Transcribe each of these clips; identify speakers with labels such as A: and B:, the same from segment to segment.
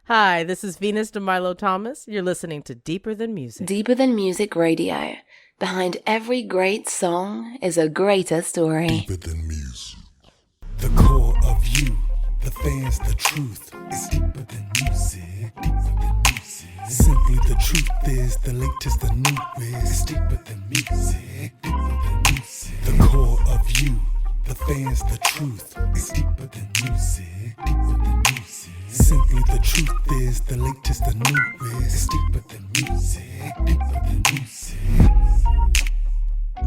A: Hi, this is Venus DeMilo Thomas. You're listening to Deeper Than Music.
B: Deeper Than Music Radio. Behind every great song is a greater story.
C: Deeper than music. The core of you, the fans, the truth is deeper than music. Deeper than music. Simply the truth is the latest, the newest. Deeper than music. Deeper than music. The core of you, the fans, the truth is deeper than music. Deeper than music. Simply the truth is the latest, the newest. Deeper than music. Deeper than music.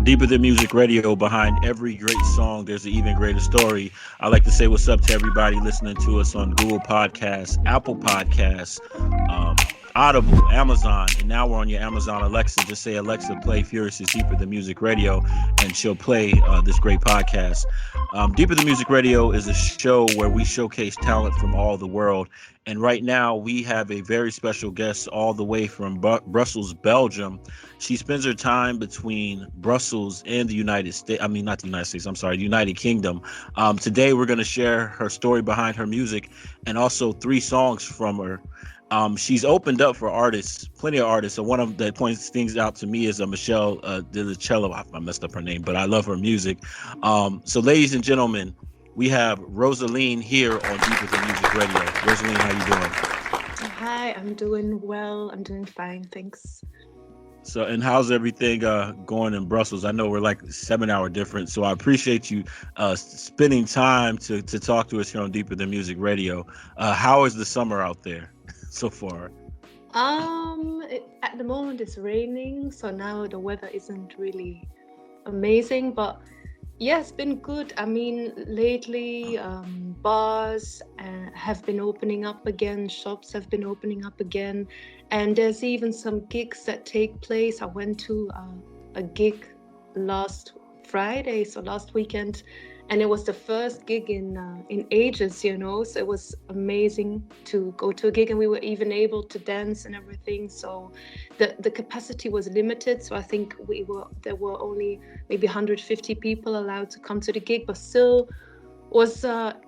D: Deeper Than Music Radio. Behind every great song, there's an even greater story. I'd like to say what's up to everybody listening to us on Google Podcasts, Apple Podcasts, Audible, Amazon, and now we're on your Amazon Alexa. Just say, Alexa, play Furyus' Deeper Than Music Radio, and she'll play this great podcast. Deeper Than Music Radio is a show where we showcase talent from all the world. And right now we have a very special guest all the way from Brussels, Belgium. She spends her time between Brussels and the United States. I mean, not the United States, I'm sorry, the United Kingdom. Today we're going to share her story behind her music and also 3 songs from her. She's opened up for artists, plenty of artists. So one of that points things out to me is Meshell Ndegeocello. I messed up her name, but I love her music. So ladies and gentlemen, we have Roselien here on Deeper Than Music Radio. Roselien, how you doing?
E: Hi, I'm doing well. I'm doing fine, thanks.
D: So, and how's everything going in Brussels? I know we're like 7-hour difference, so I appreciate you spending time to talk to us here on Deeper Than Music Radio. How is the summer out there so far?
E: At the moment it's raining, so now the weather isn't really amazing, but yeah, it's been good. I mean, lately bars have been opening up again, shops have been opening up again, and there's even some gigs that take place. I went to a gig last Friday, so last weekend, and it was the first gig in ages, you know, so it was amazing to go to a gig, and we were even able to dance and everything. So the capacity was limited, so I think there were only maybe 150 people allowed to come to the gig, but still was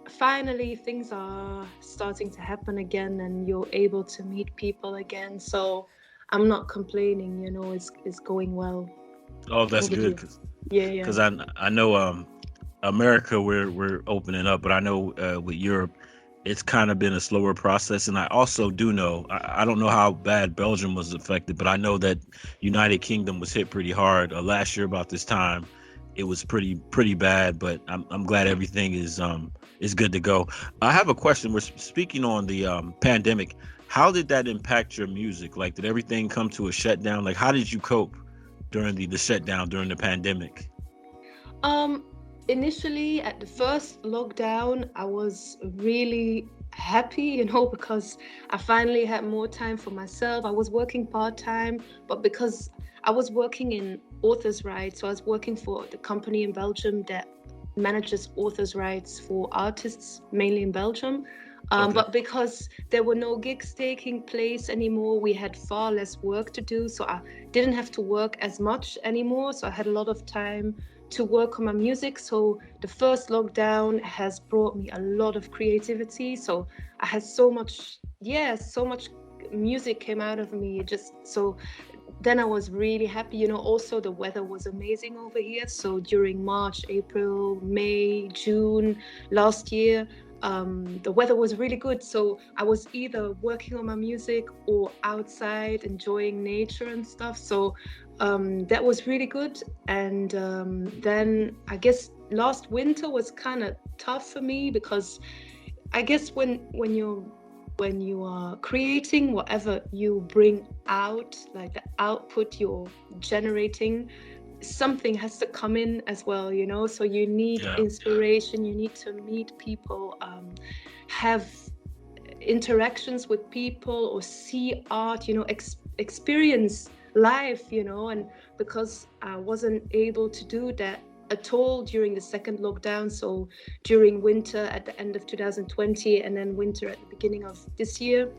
E: finally things are starting to happen again, and you're able to meet people again. So I'm not complaining, you know, it's going well.
D: Oh, that's good.
E: Yeah.
D: Because I know America, we're opening up, but I know with Europe, it's kind of been a slower process. And I also do know, I don't know how bad Belgium was affected, but I know that United Kingdom was hit pretty hard last year about this time. It was pretty bad, but I'm glad everything is good to go. I have a question. We're speaking on the pandemic. How did that impact your music? Like, did everything come to a shutdown? Like, how did you cope during the shutdown during the pandemic?
E: Initially, at the first lockdown, I was really happy, you know, because I finally had more time for myself. I was working part-time, but because I was working in author's rights, so I was working for the company in Belgium that manages author's rights for artists, mainly in Belgium.
D: Okay.
E: But because there were no gigs taking place anymore, we had far less work to do. So I didn't have to work as much anymore. So I had a lot of time to work on my music. So the first lockdown has brought me a lot of creativity. So I had so much music came out of me. So then I was really happy. You know, also the weather was amazing over here. So during March, April, May, June last year, the weather was really good. So I was either working on my music or outside enjoying nature and stuff. So that was really good. And then I guess last winter was kind of tough for me, because I guess when you are creating, whatever you bring out, like the output you're generating, something has to come in as well, you know. So you need inspiration, you need to meet people, have interactions with people, or see art, you know, experience life, you know. And because I wasn't able to do that at all during the second lockdown, so during winter at the end of 2020 and then winter at the beginning of this year,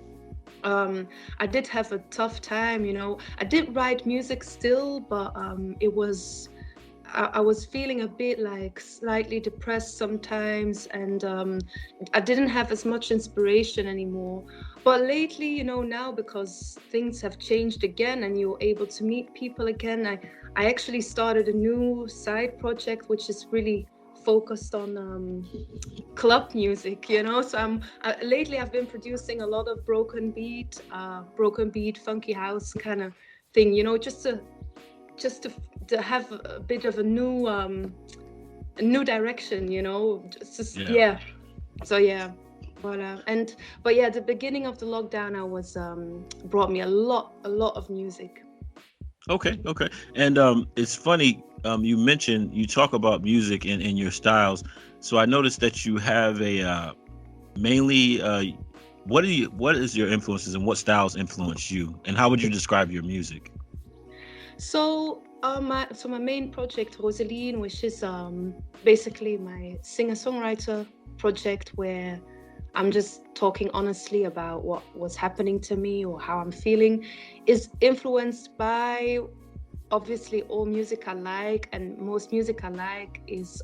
E: I did have a tough time, you know. I did write music still, but it was I was feeling a bit like slightly depressed sometimes, and I didn't have as much inspiration anymore. But lately, you know, now because things have changed again and you're able to meet people again, I actually started a new side project which is really focused on club music, you know. So lately I've been producing a lot of broken beat, funky house kind of thing, you know, just to have a bit of a new direction, you know. Yeah. So yeah, but yeah, the beginning of the lockdown, I was brought me a lot of music.
D: Okay. And it's funny, you talk about music in your styles. So I noticed that you have a mainly what is your influences and what styles influence you, and how would you describe your music?
E: So my main project, Roselien, which is basically my singer-songwriter project, where I'm just talking honestly about what was happening to me or how I'm feeling, is influenced by obviously all music I like, and most music I like is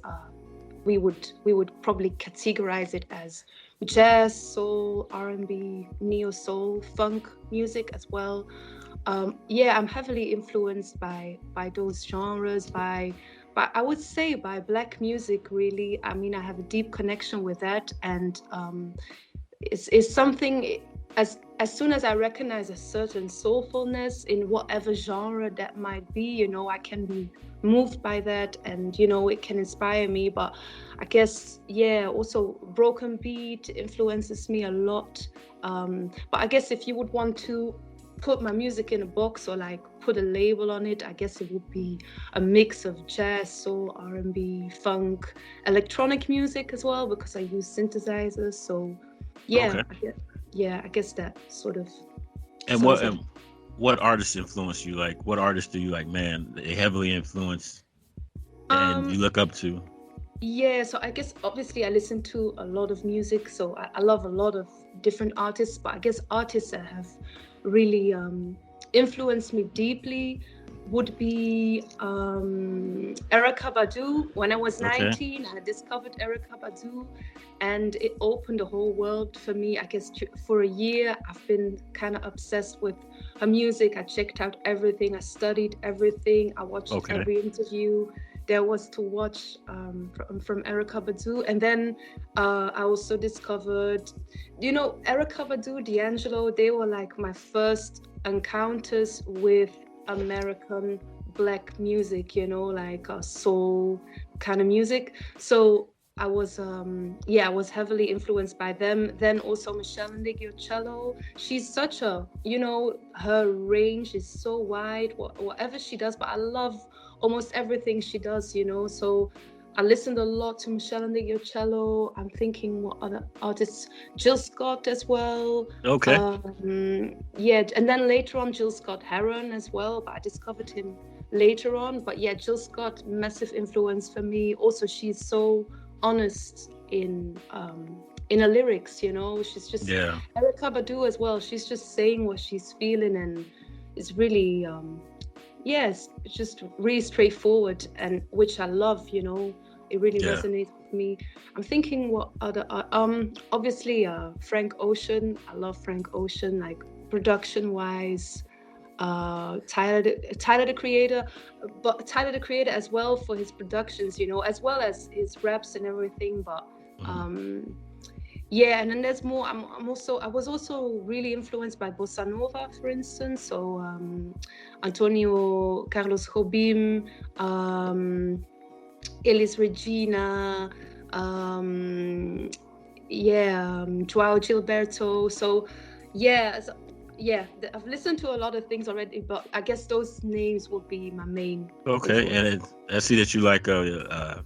E: we would probably categorize it as jazz, soul, R&B, neo-soul, funk music as well. Yeah, I'm heavily influenced by those genres, by I would say by Black music, really. I mean, I have a deep connection with that, and it's something. As soon as I recognize a certain soulfulness in whatever genre that might be, you know, I can be moved by that, and you know, it can inspire me. But I guess, yeah, also broken beat influences me a lot. But I guess if you would want to put my music in a box or like put a label on it, I guess it would be a mix of jazz, soul, R&B, funk, electronic music as well, because I use synthesizers. So yeah,
D: Okay.
E: I guess that sort of.
D: And what artists influence you? Like, what artists do you like? Man, they heavily influence, and you look up to.
E: Yeah, so I guess obviously I listen to a lot of music, so I love a lot of different artists. But I guess artists that have really influenced me deeply would be Erykah Badu. When I was
D: Okay.
E: 19, I discovered Erykah Badu, and it opened the whole world for me. I guess for a year, I've been kind of obsessed with her music. I checked out everything. I studied everything. I watched every interview there was to watch from Erykah Badu. And then I also discovered, you know, Erykah Badu, D'Angelo, they were like my first encounters with American Black music, you know, like soul kind of music. So I was heavily influenced by them. Then also Meshell Ndegeocello. She's such a, you know, her range is so wide, whatever she does, but I love almost everything she does, you know. So I listened a lot to Meshell Ndegeocello. I'm thinking what other artists, Jill Scott as well.
D: Okay.
E: Yeah, and then later on Jill Scott Heron as well, but I discovered him later on. But yeah, Jill Scott, massive influence for me. Also, she's so honest in her lyrics, you know. She's just Erykah Badu as well. She's just saying what she's feeling, and it's really it's just really straightforward, and which I love, you know. It really resonates with me. I'm thinking what other obviously Frank Ocean. I love Frank Ocean, like production wise. Tyler the Creator, but Tyler the Creator as well for his productions, you know, as well as his raps and everything. But yeah, and then there's more. I was also really influenced by bossa nova, for instance. So Antonio Carlos Jobim, Elis Regina, Joao Gilberto. So yeah, I've listened to a lot of things already, but I guess those names would be my main.
D: Okay, and I see that you like Erykah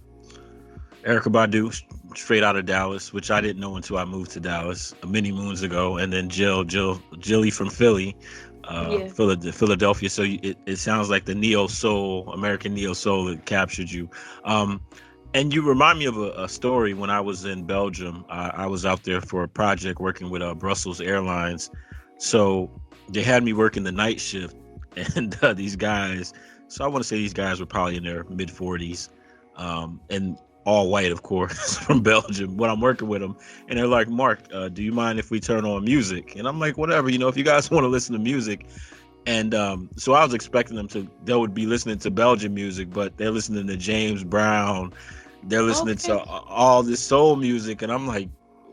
D: Badu, straight out of Dallas, which I didn't know until I moved to Dallas many moons ago, and then Jilly from Philly, Philadelphia. So it sounds like the neo soul, American neo soul, that captured you. And you remind me of a story when I was in Belgium. I was out there for a project working with Brussels Airlines. So they had me working the night shift, and these guys, So I want to say these guys were probably in their mid 40s, and all white, of course, from Belgium when I'm working with them. And they're like, Mark, do you mind if we turn on music? And I'm like, whatever, if you guys want to listen to music. And so I was expecting they would be listening to Belgian music, but they're listening to James Brown. They're listening to all this soul music. And I'm like,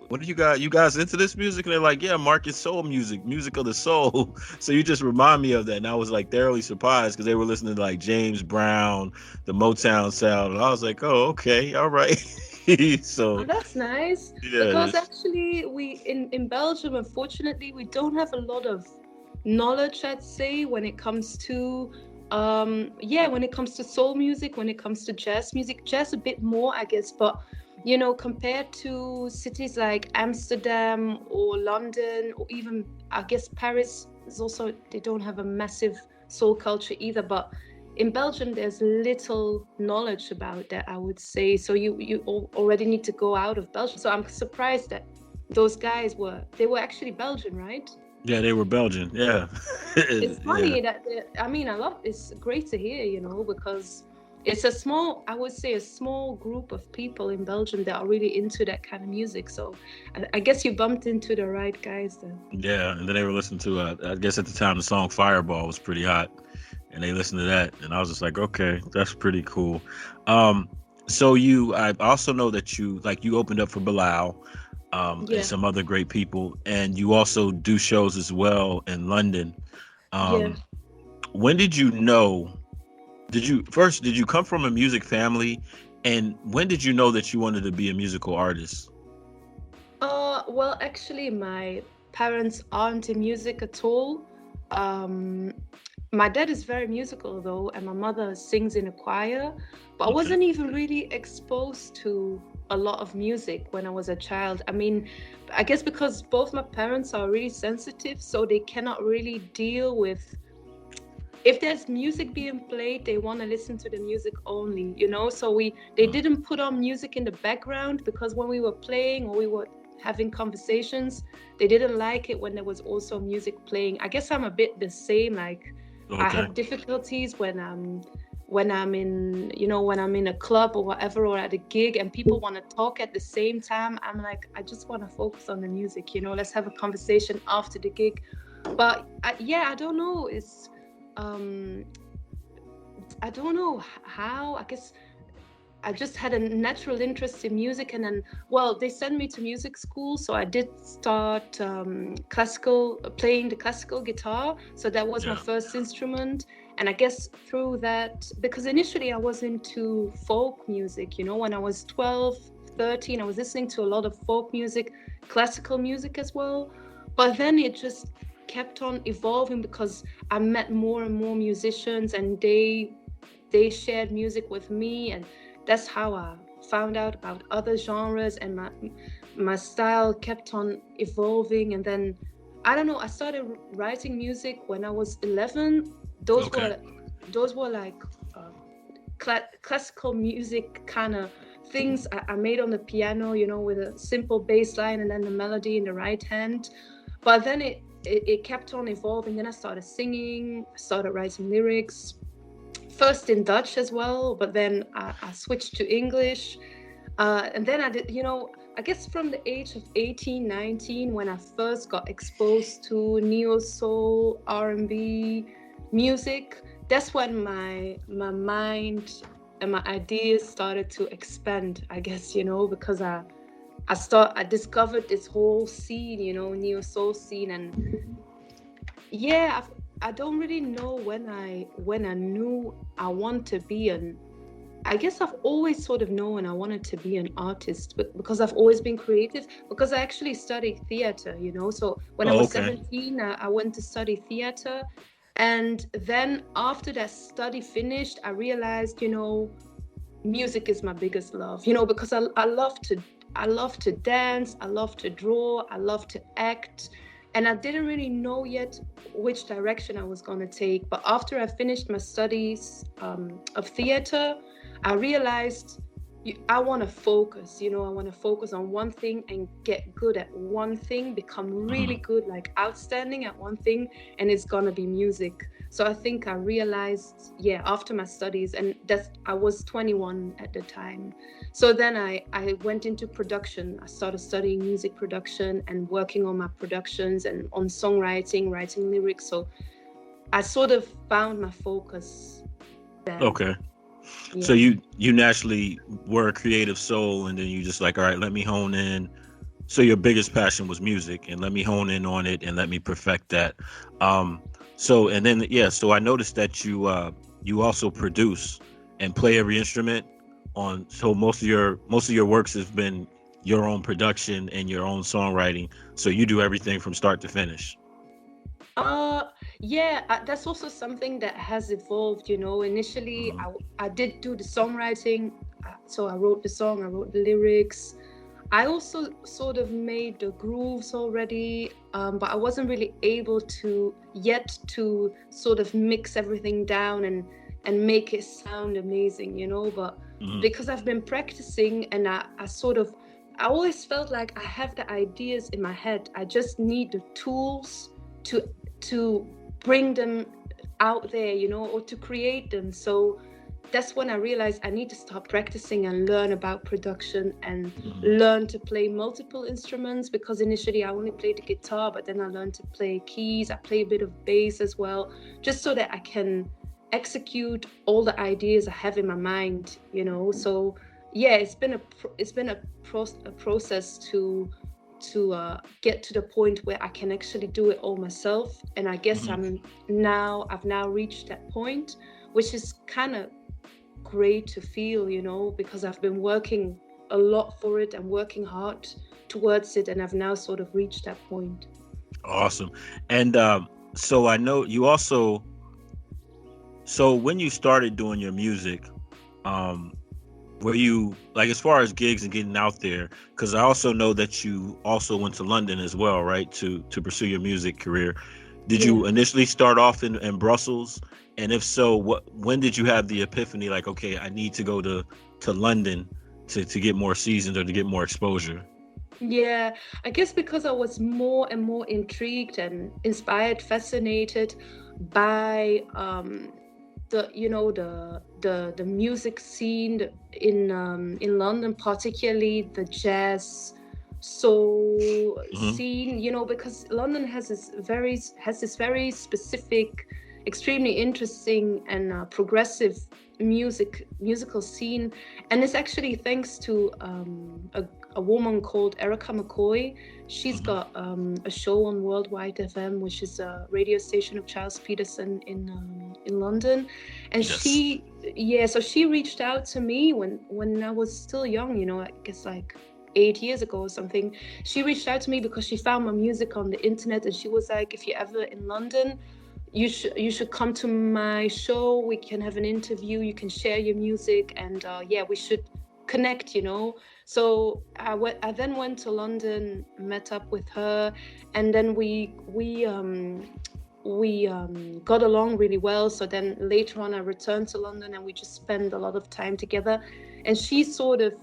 D: what are you guys into this music? And they're like, yeah, Mark, it's soul music of the soul. So you just remind me of that. And I was like thoroughly surprised because they were listening to like James Brown, the Motown sound. And I was like, oh, okay, all right. So
E: that's nice.
D: Yeah,
E: because actually we in Belgium, unfortunately, we don't have a lot of knowledge, I'd say, when it comes to when it comes to soul music, when it comes to jazz music, jazz a bit more, I guess, but compared to cities like Amsterdam or London or even, I guess, Paris is also, they don't have a massive soul culture either. But in Belgium, there's little knowledge about that, I would say. So you already need to go out of Belgium. So I'm surprised that those guys were actually Belgian, right?
D: Yeah, they were Belgian. Yeah.
E: It's funny that, it's great to hear, because it's a small group of people in Belgium that are really into that kind of music. So I guess you bumped into the right guys then. Yeah,
D: and then they were listening to, I guess at the time, the song Fireball was pretty hot. And they listened to that. And I was just like, okay, that's pretty cool. So I also know that you opened up for Bilal and some other great people. And you also do shows as well in London. When did you know... Did you come from a music family, and when did you know that you wanted to be a musical artist?
E: Well, actually, my parents aren't in music at all. My dad is very musical though, and my mother sings in a choir, but I wasn't even really exposed to a lot of music when I was a child. I guess because both my parents are really sensitive, so they cannot really deal with, if there's music being played, they want to listen to the music only, so they didn't put on music in the background, because when we were playing or we were having conversations, they didn't like it when there was also music playing. I guess I'm a bit the same. I have difficulties when I'm in a club or whatever, or at a gig, and people want to talk at the same time. I'm like, I just want to focus on the music, let's have a conversation after the gig. But I don't know, I don't know how. I guess I just had a natural interest in music, and then, they sent me to music school, so I did start playing the classical guitar. So that was my first instrument, and I guess through that, because initially I was into folk music, when I was 12, 13, I was listening to a lot of folk music, classical music as well, but then it just kept on evolving because I met more and more musicians, and they shared music with me, and that's how I found out about other genres, and my style kept on evolving. And then I don't know, I started writing music when I was 11. Those were like classical music kind of things I made on the piano, with a simple bass line and then the melody in the right hand. But then it kept on evolving. Then I started singing, started writing lyrics, first in Dutch as well, but then I switched to English. And then I did, I guess from the age of 18, 19, when I first got exposed to neo-soul, R&B music, that's when my mind and my ideas started to expand, I guess, because I discovered this whole scene, neo-soul scene. And I don't really know when I knew I want to be I guess I've always sort of known I wanted to be an artist, but because I've always been creative, because I actually studied theater, so when I was 17, I went to study theater. And then after that study finished, I realized, music is my biggest love, because I love to dance, I love to draw, I love to act. And I didn't really know yet which direction I was going to take. But after I finished my studies of theater, I realized I want to focus, I want to focus on one thing and get good at one thing, become really good, like outstanding at one thing, and it's gonna be music. So I think I realized, after my studies, and I was 21 at the time. So then I went into production. I started studying music production and working on my productions and on songwriting, writing lyrics. So I sort of found my focus then.
D: Okay. Yeah. So you naturally were a creative soul, and then you just like, all right, let me hone in. So your biggest passion was music, and let me hone in on it and let me perfect that. So I noticed that you also produce and play every instrument on. So most of your works has been your own production and your own songwriting. So you do everything from start to finish.
E: That's also something that has evolved, Initially, I did do the songwriting. So I wrote the song, I wrote the lyrics. I also sort of made the grooves already, but I wasn't really able to sort of mix everything down and make it sound amazing, But because I've been practicing, and I always felt like I have the ideas in my head. I just need the tools to bring them out there, or to create them. So that's when I realized I need to start practicing and learn about production and learn to play multiple instruments, because initially I only played the guitar, but then I learned to play keys. I play a bit of bass as well, just so that I can execute all the ideas I have in my mind, So it's been a process to get to the point where I can actually do it all myself. And I guess I've now reached that point, which is kind of great to feel, because I've been working a lot for it and working hard towards it, and I've now sort of reached that point.
D: Awesome. And so I know you also, so when you started doing your music, were you, like, as far as gigs and getting out there, because I also know that you also went to London as well, right, to pursue your music career. Did you initially start off in Brussels? And if so, when did you have the epiphany, like, okay, I need to go to London to get more seasons or to get more exposure?
E: Yeah, I guess because I was more and more intrigued and inspired, fascinated by the music scene in London, particularly the jazz soul scene, because London has this very specific, extremely interesting and progressive musical scene. And it's actually thanks to a woman called McCoy. She's got a show on worldwidefm, which is a radio station of Charles Peterson in London. And so she reached out to me when I was still young, I guess like 8 years ago or something. She reached out to me because she found my music on the internet, and she was like, if you're ever in London, you should come to my show. We can have an interview, you can share your music, and we should connect, So I then went to London, met up with her, and then we got along really well. So then later on I returned to London, and we just spent a lot of time together, and she sort of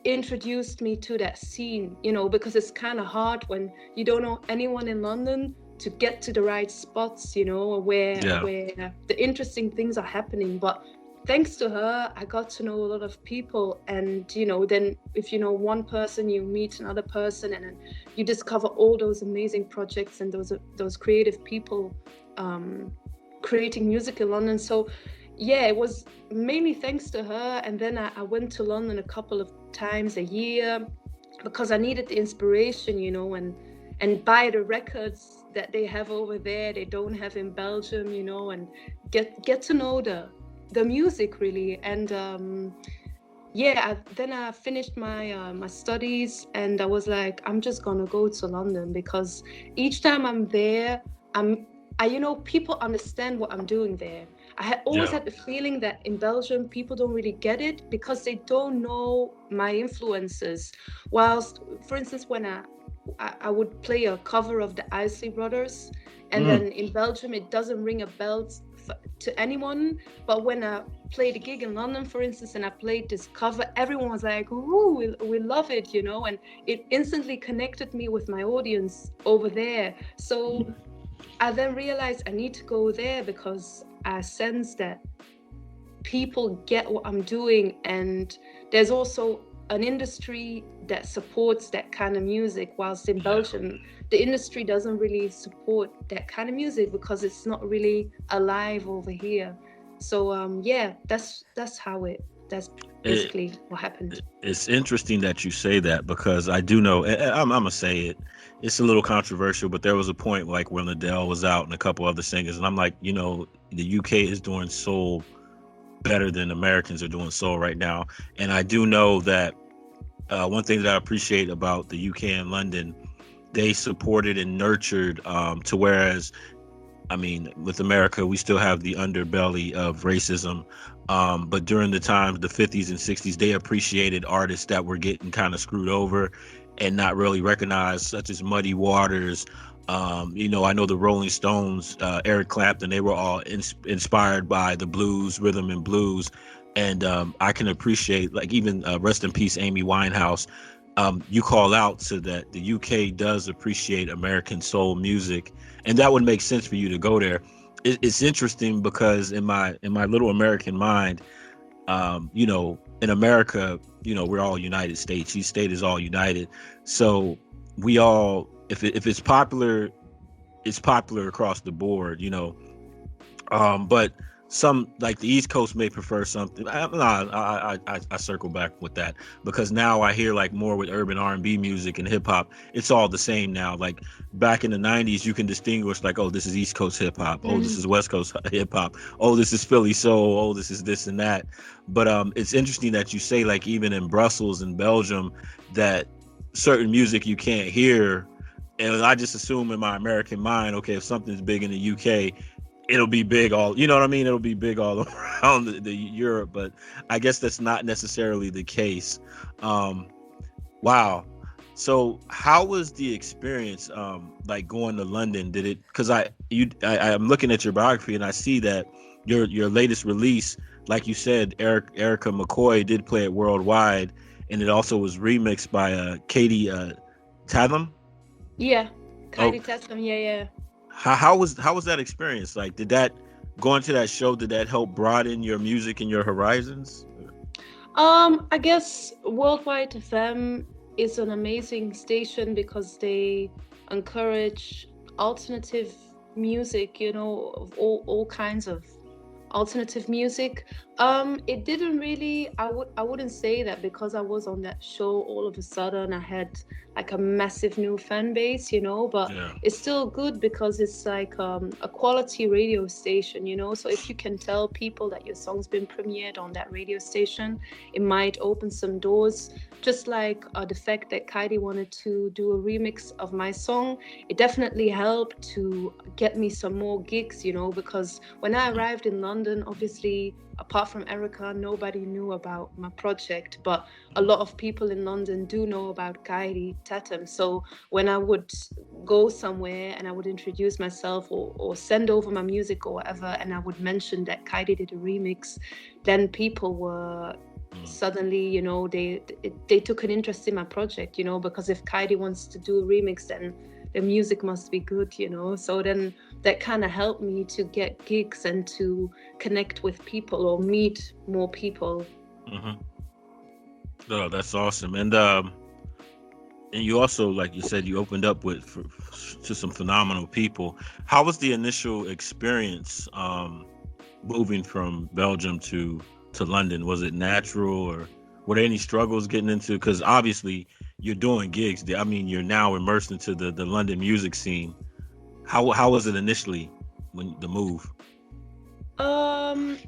E: introduced me to that scene, because it's kind of hard when you don't know anyone in London to get to the right spots, where the interesting things are happening. But thanks to her, I got to know a lot of people, and then if you know one person, you meet another person, and then you discover all those amazing projects and those creative people creating music in London. So it was mainly thanks to her. And then I went to London a couple of times a year because I needed the inspiration, and buy the records that they have over there, they don't have in Belgium, and get to know the music really. And then I finished my studies, and I was like, I'm just gonna go to London, because each time I'm there, people understand what I'm doing there. I had always had the feeling that in Belgium, people don't really get it because they don't know my influences. Whilst, for instance, when I would play a cover of the Isley Brothers, and then in Belgium, it doesn't ring a bell to anyone, but when I played a gig in London, for instance, and I played this cover, everyone was like, "Ooh, we love it," you know, and it instantly connected me with my audience over there. So I then realized I need to go there because I sense that people get what I'm doing, and there's also an industry that supports that kind of music, whilst in Belgium the industry doesn't really support that kind of music because it's not really alive over here. So that's basically what happened.
D: It's interesting that you say that, because I do know, I'm gonna say it, it's a little controversial, but there was a point like when Adele was out and a couple other singers, and I'm like, you know, the UK is doing soul better than Americans are doing soul right now. And I do know that one thing that I appreciate about the UK and London, they supported and nurtured, to whereas, I mean, with America, we still have the underbelly of racism. But during the times, the 50s and 60s, they appreciated artists that were getting kind of screwed over and not really recognized, such as Muddy Waters. You know, I know the Rolling Stones, Eric Clapton, they were all inspired by the blues, rhythm and blues. And I can appreciate, like, even rest in peace, Amy Winehouse. You call out to that the UK does appreciate American soul music, and that would make sense for you to go there. It's interesting because in my little American mind, you know, in America, you know, we're all United States. Each state is all united, so we all, if it's popular, it's popular across the board, you know. But some, like the East Coast, may prefer something. I circle back with that, because now I hear like more with urban R&B music and hip hop. It's all the same now. Like back in the 90s, you can distinguish like, oh, this is East Coast hip hop. Oh, this is West Coast hip hop. Oh, this is Philly soul. Oh, this is this and that. But it's interesting that you say, like, even in Brussels and Belgium, that certain music you can't hear. And I just assume in my American mind, okay, if something's big in the UK, it'll be big all, you know what I mean? It'll be big all around the Europe, but I guess that's not necessarily the case. Wow. So how was the experience, like going to London? Did it, because I'm looking at your biography and I see that your latest release, like you said, ericamckoy did play it worldwide, and it also was remixed by kaiditatham.
E: Yeah, kaiditatham, yeah.
D: How was that experience? Like, did that, going to that show, did that help broaden your music and your horizons?
E: I guess worldwidefm is an amazing station because they encourage alternative music, you know, of all kinds of alternative music. It didn't really, I wouldn't say that because I was on that show all of a sudden I had like a massive new fan base, you know, but it's still good because it's like a quality radio station, you know. So if you can tell people that your song's been premiered on that radio station, it might open some doors. Just like the fact that Kaidi wanted to do a remix of my song, it definitely helped to get me some more gigs, you know, because when I arrived in London, obviously, apart from Erica, nobody knew about my project, but a lot of people in London do know about kaiditatham. So when I would go somewhere and I would introduce myself or send over my music or whatever, and I would mention that Kaidi did a remix, then people were suddenly, you know, they took an interest in my project, you know, because if Kaidi wants to do a remix, then the music must be good, you know. So then that kind of helped me to get gigs and to connect with people or meet more people.
D: Oh, that's awesome. And you also, like you said, you opened up to some phenomenal people. How was the initial experience moving from Belgium to London? Was it natural, or were there any struggles getting into? Because obviously you're doing gigs. I mean, you're now immersed into the London music scene. How was it initially when the move?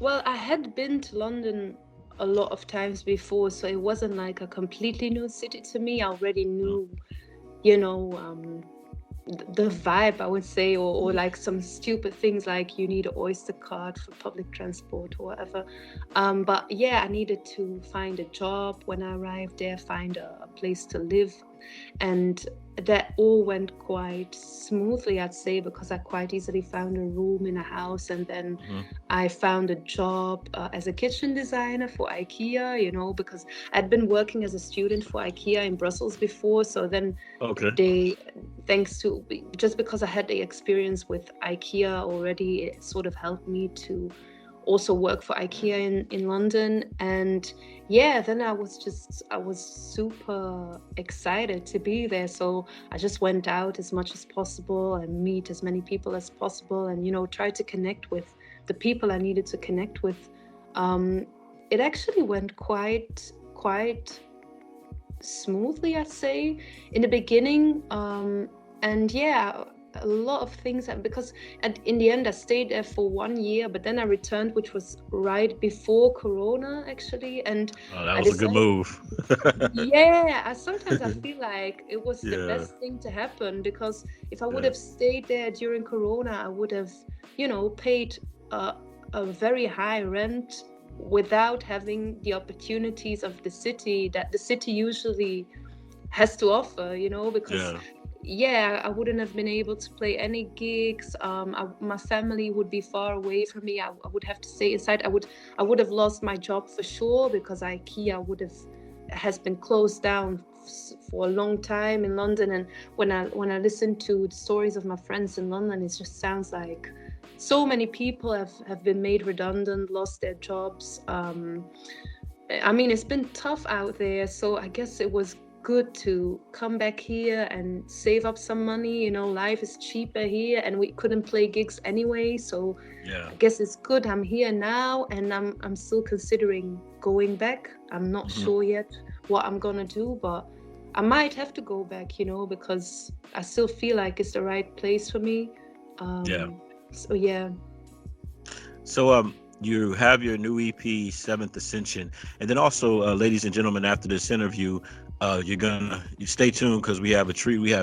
E: Well, I had been to London a lot of times before, so it wasn't like a completely new city to me. I already knew, you know, the vibe, I would say, or like some stupid things like you need an Oyster card for public transport or whatever. But yeah, I needed to find a job when I arrived there, find a place to live. And that all went quite smoothly, I'd say, because I quite easily found a room in a house, and then I found a job as a kitchen designer for Ikea, because I'd been working as a student for Ikea in Brussels before. So then just because I had the experience with Ikea already, it sort of helped me to also work for Ikea in London. And then I was super excited to be there. So I just went out as much as possible and meet as many people as possible, and try to connect with the people I needed to connect with. It actually went quite smoothly, I'd say, in the beginning. A lot of things, because in the end I stayed there for 1 year, but then I returned, which was right before Corona, actually. And
D: that was a good move.
E: Sometimes I feel like it was the best thing to happen, because if I would have stayed there during Corona, I would have, paid a very high rent without having the opportunities of the city that the city usually has to offer, because I wouldn't have been able to play any gigs. My family would be far away from me. I would have to stay inside. I would have lost my job for sure, because IKEA has been closed down for a long time in London. And when I listen to the stories of my friends in London, it just sounds like so many people have been made redundant, lost their jobs. It's been tough out there. So I guess it was good to come back here and save up some money. Life is cheaper here, and we couldn't play gigs anyway, so I guess it's good I'm here now, and I'm still considering going back. I'm not sure yet what I'm gonna do, but I might have to go back, because I still feel like it's the right place for me.
D: So you have your new EP, Seventh Ascension, and then also, ladies and gentlemen, after this interview, you stay tuned, because we have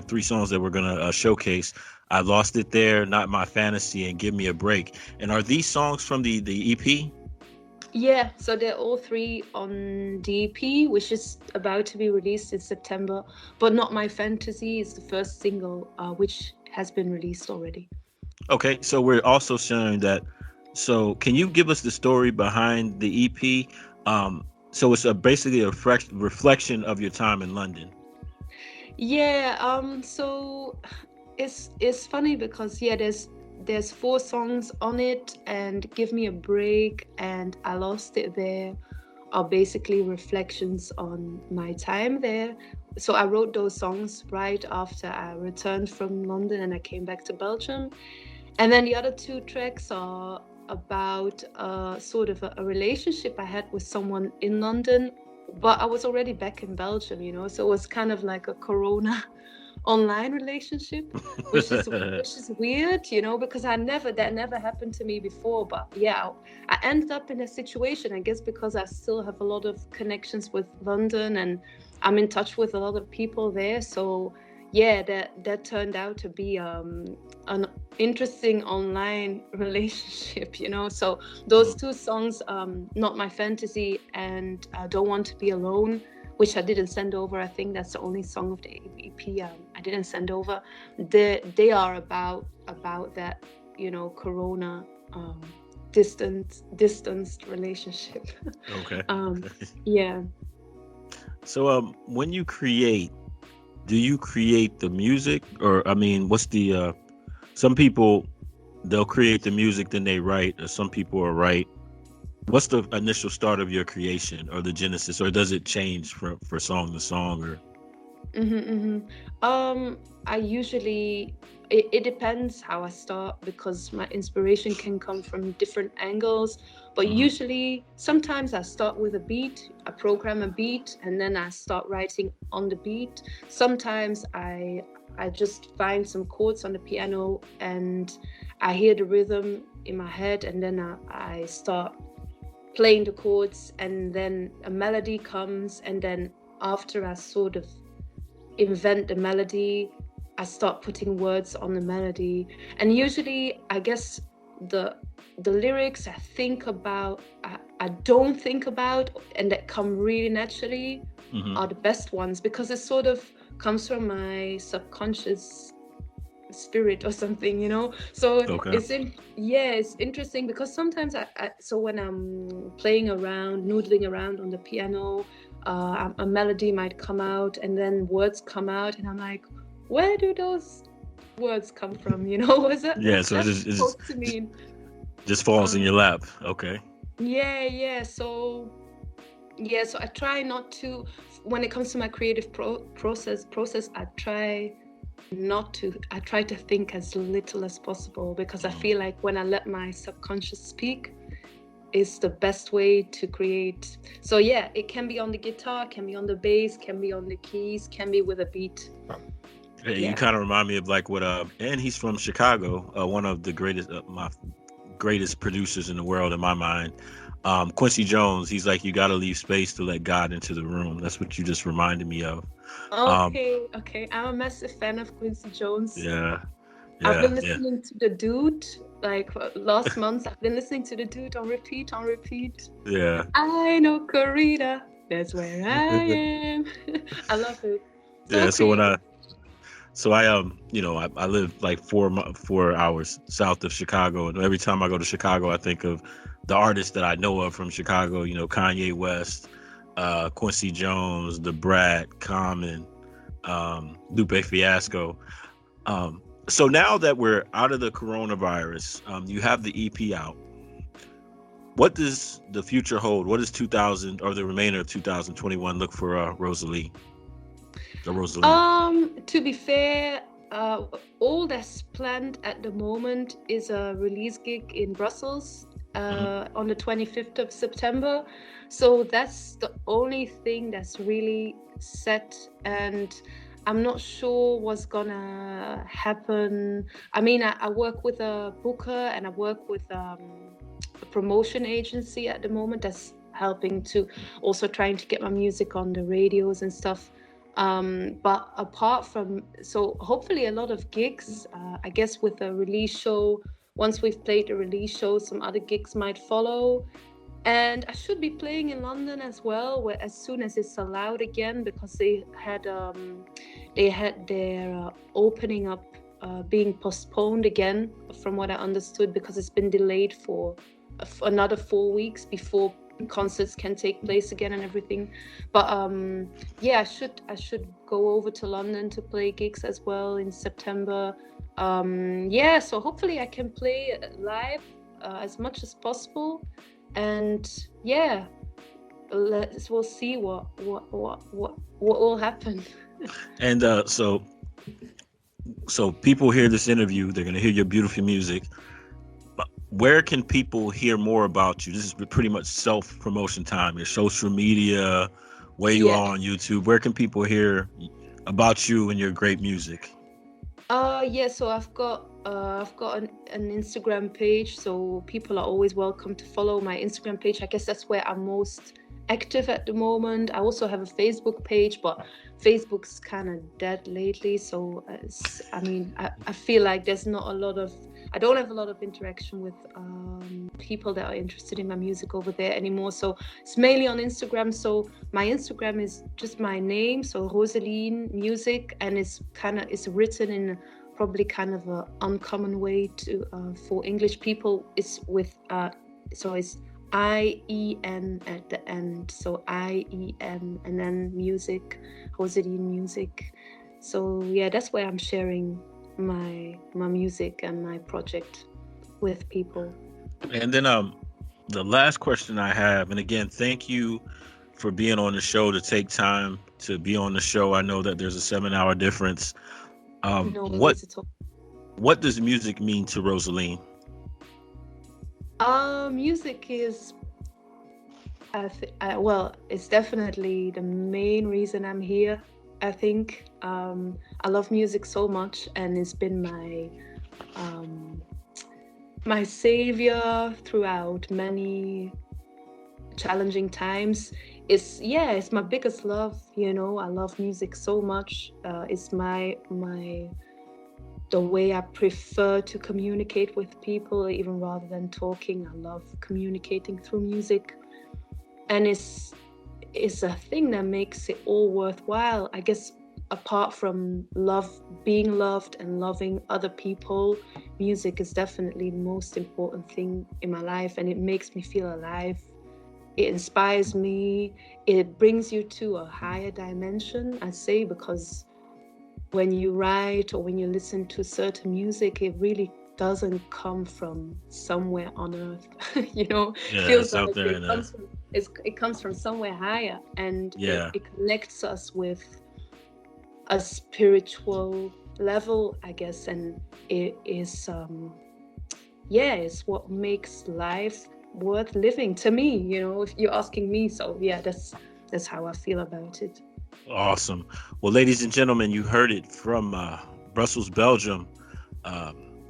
D: 3 songs that we're gonna showcase. I Lost It There, Not My Fantasy, and Give Me a Break. And are these songs from the EP?
E: Yeah, so they're all 3 on the EP, which is about to be released in September. But Not My Fantasy is the first single, which has been released already.
D: Okay, so we're also sharing that. So can you give us the story behind the EP? So it's basically a reflection of your time in London.
E: So it's funny because there's 4 songs on it, and Give Me a Break and I Lost It There are basically reflections on my time there. So I wrote those songs right after I returned from London and I came back to Belgium. And then the other 2 tracks are about sort of a relationship I had with someone in London, but I was already back in Belgium, so it was kind of like a Corona online relationship, which is weird, because that never happened to me before. But I ended up in a situation, I guess, because I still have a lot of connections with London and I'm in touch with a lot of people there. So that turned out to be an interesting online relationship, So those 2 songs, Not My Fantasy and Don't Want to Be Alone, which I didn't send over. I think that's the only song of the EP I didn't send over. They are about that, Corona distanced relationship.
D: Okay. So when you create, do you create the music, or what's the some people, they'll create the music then they write, or some people will write? What's the initial start of your creation, or the genesis, or does it change for song to song? Or
E: I usually, it depends how I start, because my inspiration can come from different angles. But usually, sometimes I start with a beat, I program a beat, and then I start writing on the beat. Sometimes I just find some chords on the piano and I hear the rhythm in my head, and then I start playing the chords, and then a melody comes, and then after I sort of invent the melody, I start putting words on the melody. And usually, I guess the lyrics I think about, I don't think about, and that come really naturally, are the best ones, because it's sort of comes from my subconscious spirit or something, so
D: Okay.
E: it's interesting because sometimes so when I'm playing around, noodling around on the piano, a melody might come out and then words come out and I'm like, where do those words come from? What's that
D: So
E: supposed to mean?
D: just falls in your lap. Okay.
E: So I try not to, when it comes to my creative process, I try to think as little as possible, because I feel like when I let my subconscious speak, is the best way to create. So it can be on the guitar, can be on the bass, can be on the keys, can be with a beat.
D: You kind of remind me of like what and he's from Chicago, one of the greatest my greatest producers in the world in my mind, Quincy Jones. He's like, you got to leave space to let God into the room. That's what you just reminded me of.
E: Okay, I'm a massive fan of Quincy Jones. I've been listening to the dude, like last month. I've been listening to the dude on repeat.
D: Yeah.
E: I know Corrida, that's where I am. I love it.
D: So I live like 4 hours south of Chicago, and every time I go to Chicago, I think of the artists that I know of from Chicago. Kanye West, Quincy Jones, The Brat, Common, Lupe Fiasco. So now that we're out of the coronavirus, you have the EP out. What does the future hold? What does 2000 or the remainder of 2021 look for Roselien?
E: To be fair, all that's planned at the moment is a release gig in Brussels on the 25th of September. So that's the only thing that's really set, and I'm not sure what's gonna happen. I mean, I work with a booker and I work with a promotion agency at the moment that's helping to also trying to get my music on the radios and stuff. But apart from, so hopefully a lot of gigs, I guess with a release show, once we've played the release show, some other gigs might follow. And I should be playing in London as well, where as soon as it's allowed again, because they had their opening up being postponed again, from what I understood, because it's been delayed for another 4 weeks before concerts can take place again and everything. But I should go over to London to play gigs as well in September. So hopefully I can play live as much as possible. And we'll see what will happen.
D: And so people hear this interview, they're gonna hear your beautiful music. Where can people hear more about you? This is pretty much self-promotion time. Your social media, where you are on YouTube. Where can people hear about you and your great music?
E: So I've got an Instagram page, so people are always welcome to follow my Instagram page. I guess that's where I'm most active at the moment. I also have a Facebook page, but Facebook's kind of dead lately. So I feel like I don't have a lot of interaction with people that are interested in my music over there anymore. So it's mainly on Instagram. So my Instagram is just my name, so Roselien Music, and it's written in probably kind of an uncommon way to for English people. It's with so it's IEN at the end, so IEN and then music, Roselien Music. So that's where I'm sharing my music and my project with people.
D: And then the last question I have, and again, thank you for being on the show, to take time to be on the show. I know that there's a 7-hour difference. What does music mean to Roselien?
E: Music is it's definitely the main reason I'm here. I think I love music so much, and it's been my savior throughout many challenging times. It's my biggest love. I love music so much. It's the way I prefer to communicate with people, even rather than talking. I love communicating through music, and it's a thing that makes it all worthwhile. I guess apart from being loved and loving other people, music is definitely the most important thing in my life, and it makes me feel alive. It inspires me. It brings you to a higher dimension, I say, because when you write or when you listen to certain music, it really doesn't come from somewhere on earth. Feels like it comes from somewhere higher, and it connects us with a spiritual level, I guess, and it is it's what makes life worth living to me, if you're asking me. So that's how I feel about it.
D: Awesome. Well, ladies and gentlemen, you heard it from Brussels, Belgium.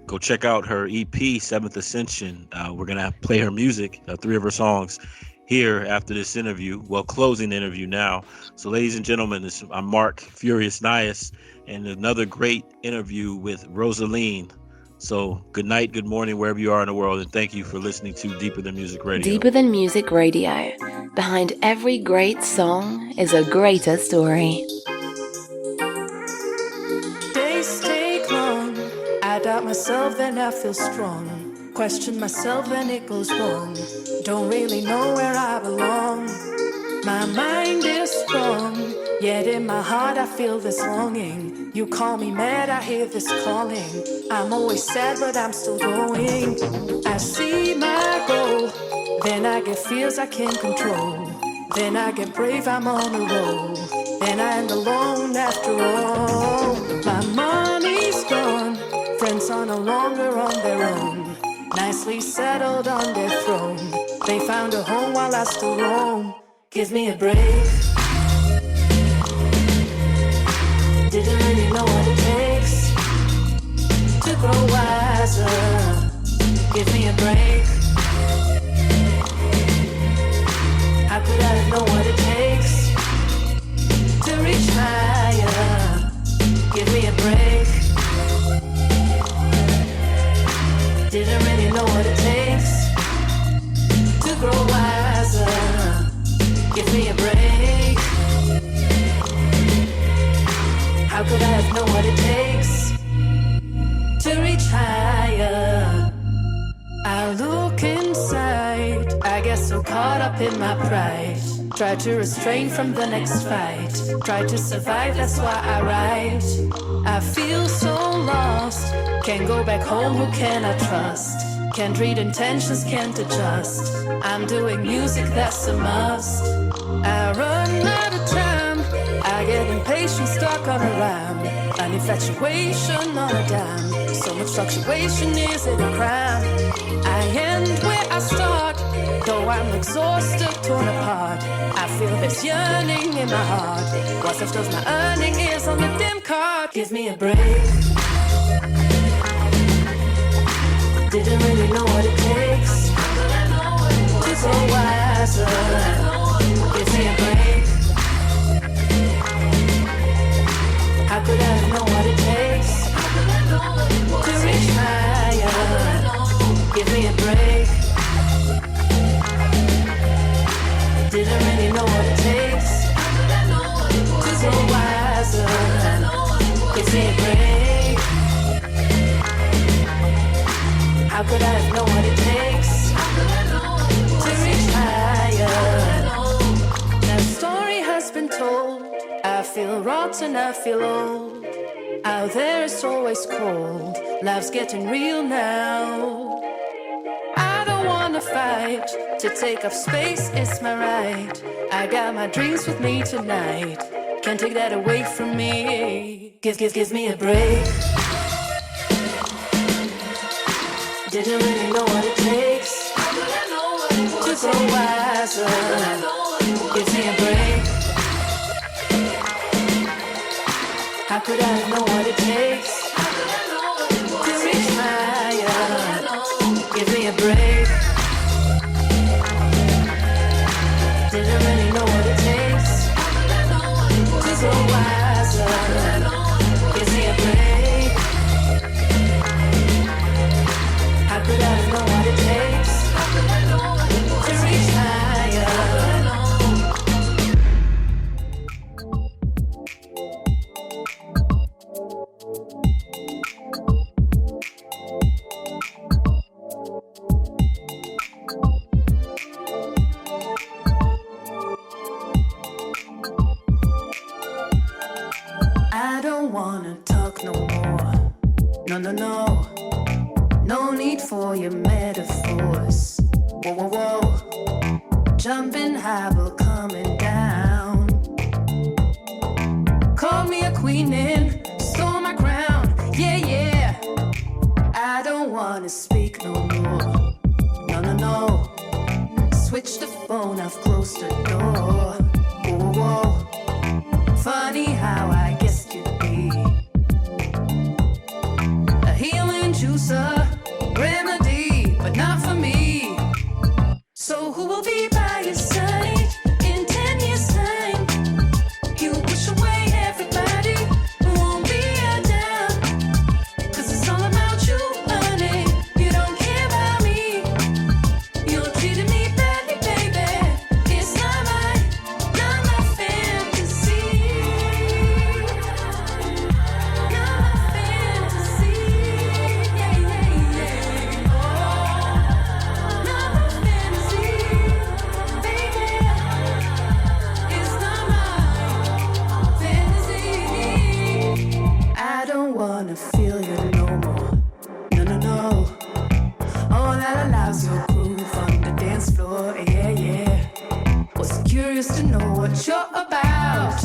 D: Go check out her EP, Seventh Ascension. We're gonna play her music, 3 of her songs, here after this interview. Well, closing the interview now. So, ladies and gentlemen, I'm Mark Furyus Nias, and another great interview with Roselien. So, good night, good morning, wherever you are in the world, and thank you for listening to Deeper Than Music Radio.
B: Deeper Than Music Radio. Behind every great song is a greater story.
F: Days take long. I doubt myself and I feel strong. Question myself and it goes wrong. Don't really know where I belong. My mind is strong, yet in my heart I feel this longing. You call me mad, I hear this calling. I'm always sad, but I'm still going. I see my goal, then I get fears I can't control. Then I get brave, I'm on a roll. Then I end alone after all. My money's gone, friends are no longer on their own. Nicely settled on their throne. They found a home while I still roam. Give me a break. Didn't really know what it takes to grow wiser. Give me a break. How could I know what it takes to reach higher? Give me a break. Didn't really know what it takes to grow wiser. Give me a break. How could I have known what it takes to reach higher? I look inside, I get so caught up in my pride. Try to restrain from the next fight. Try to survive, that's why I write. I feel so lost. Can't go back home, who can I trust? Can't read intentions, can't adjust. I'm doing music, that's a must. I run out of time. I get impatient, stuck on a rhyme. An infatuation on a dime. So much fluctuation, is it a crime? I end where I start. Though I'm exhausted, torn apart, I feel this yearning in my heart. What's left of my earning is on the dim card. Give me a break. Didn't really know what it takes to go wiser. Give me a break. How could I know what it takes to reach higher? Give me a break. Didn't really know what it takes to go wiser. Give me a break. How could I have known what it takes to reach higher? That story has been told. I feel rotten, I feel old. Out there it's always cold. Life's getting real now. I don't wanna fight. To take up space is my right. I got my dreams with me tonight. Can't take that away from me. Give me a break. Didn't really know what it takes to go wiser. Give me a break. How could I know what it takes to reach higher? Give me a break. Didn't really know what it takes to go wiser. Give me a break. How could I know what it takes to reach higher? for your metaphors. Whoa, whoa, whoa. Jumping high but coming down. Call me a queen and stole my crown. Yeah, yeah. I don't wanna speak no more. No, no, no. Switch the phone, I've closed the door. Whoa, whoa. Funny how I guessed you'd be a healing juicer, remedy, but not for me. So who will be by your side in 10 years' time? You push away everybody who won't be a down. 'Cause it's all about you, honey. You don't care about me. You're treating me badly, baby. It's not my fantasy. Not my fantasy. Yeah, yeah, yeah. Oh, not my fantasy, baby. It's not my fantasy. I don't wanna feel you no more. No, no, no. All that allows your groove on the dance floor. Yeah, yeah. Was curious to know what you're about.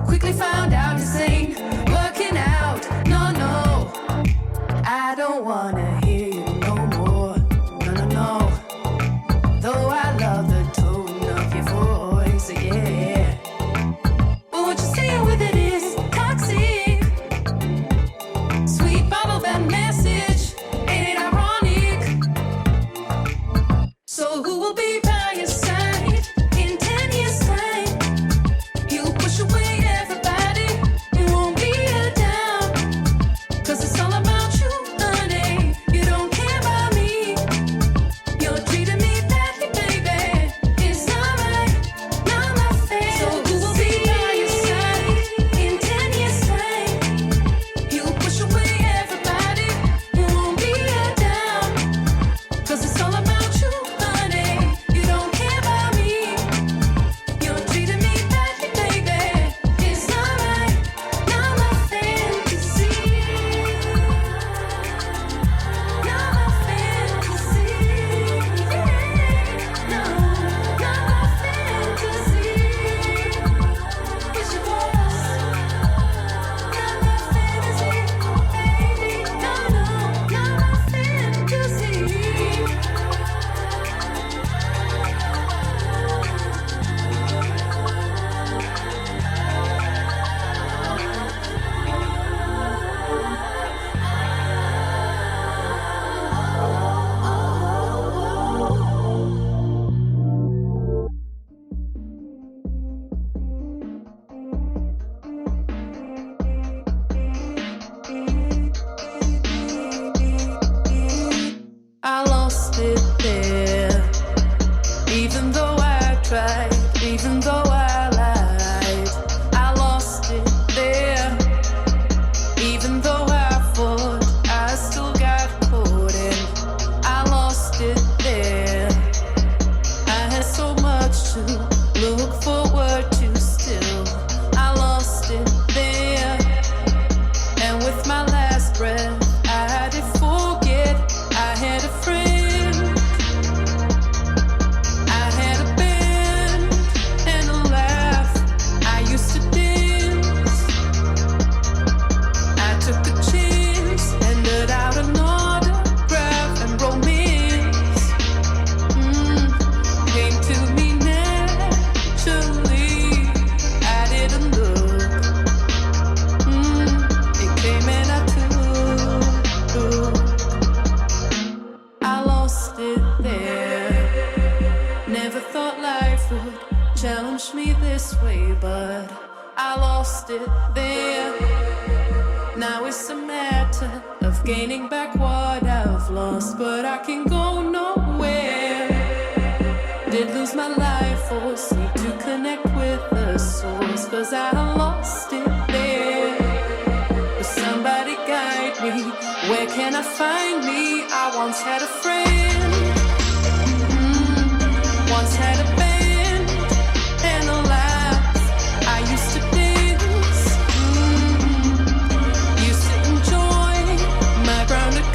F: Quickly found out this ain't working out. No, no. I don't wanna hear you no more. No, no, no. Though I love the tone of your voice. Yeah. But what you're saying with it is toxic. Sweet bottle that message. Ain't it ironic? So who will be by your side in 10 years' time? You push away everybody. It won't be a down. 'Cause it's all about you, honey. You don't care about me. You're treating me badly, baby. It's not right, not my face. So who will be by your side in 10 years' time? You push away everybody. It won't be a down. 'Cause it's all about you, honey. You don't care about me. You're treating me badly, baby. It's not right, not my fantasy. Not my fantasy. No, not my fantasy. It's your voice. Not my fantasy, baby. No, no, not my fantasy. I lost it there. Even though I tried, even though I lied, I lost it there. Even though I fought, I still got caught in. I lost it there. I had so much to look forward to still. I lost it there. And with my last breath, I did forget I had a friend. I had a band and a laugh. I used to dance. I took a chance, handed out an autograph and romance. Came to me naturally. I didn't look. It came and I took. I lost it there. Never thought life would challenge me this way, but I lost it there. Now it's a matter of gaining back what I've lost, but I can go nowhere. Did lose my life force, need to connect with the source, 'cause I lost it there. Will somebody guide me? Where can I find me? I once had a friend, once had a band and a laugh. I used to dance, used to enjoy my grounded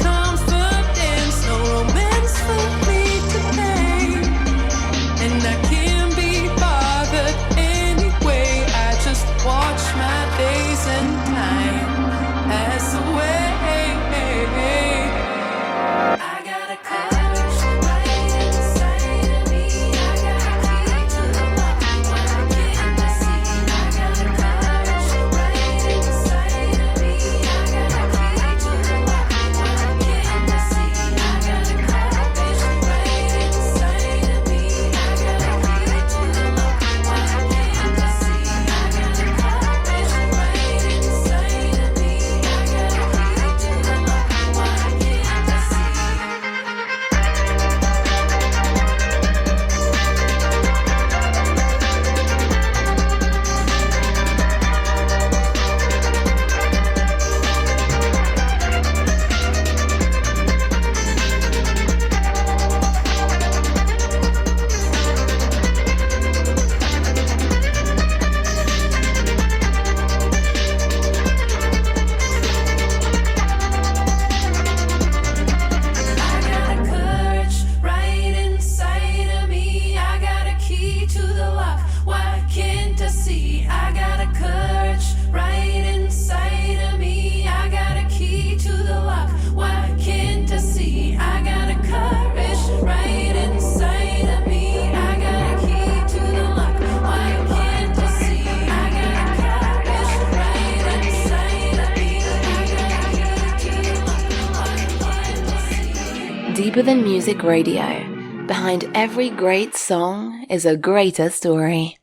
F: got a courage right inside of me. I got a key to the lock. Why can't I see? I got a courage right inside of me. I got a key to the lock. Why can't I see? I got a courage right inside of me. I got a key to the lock. Why can't I see?
B: Deeper Than Music Radio. Behind every great song is a greater story.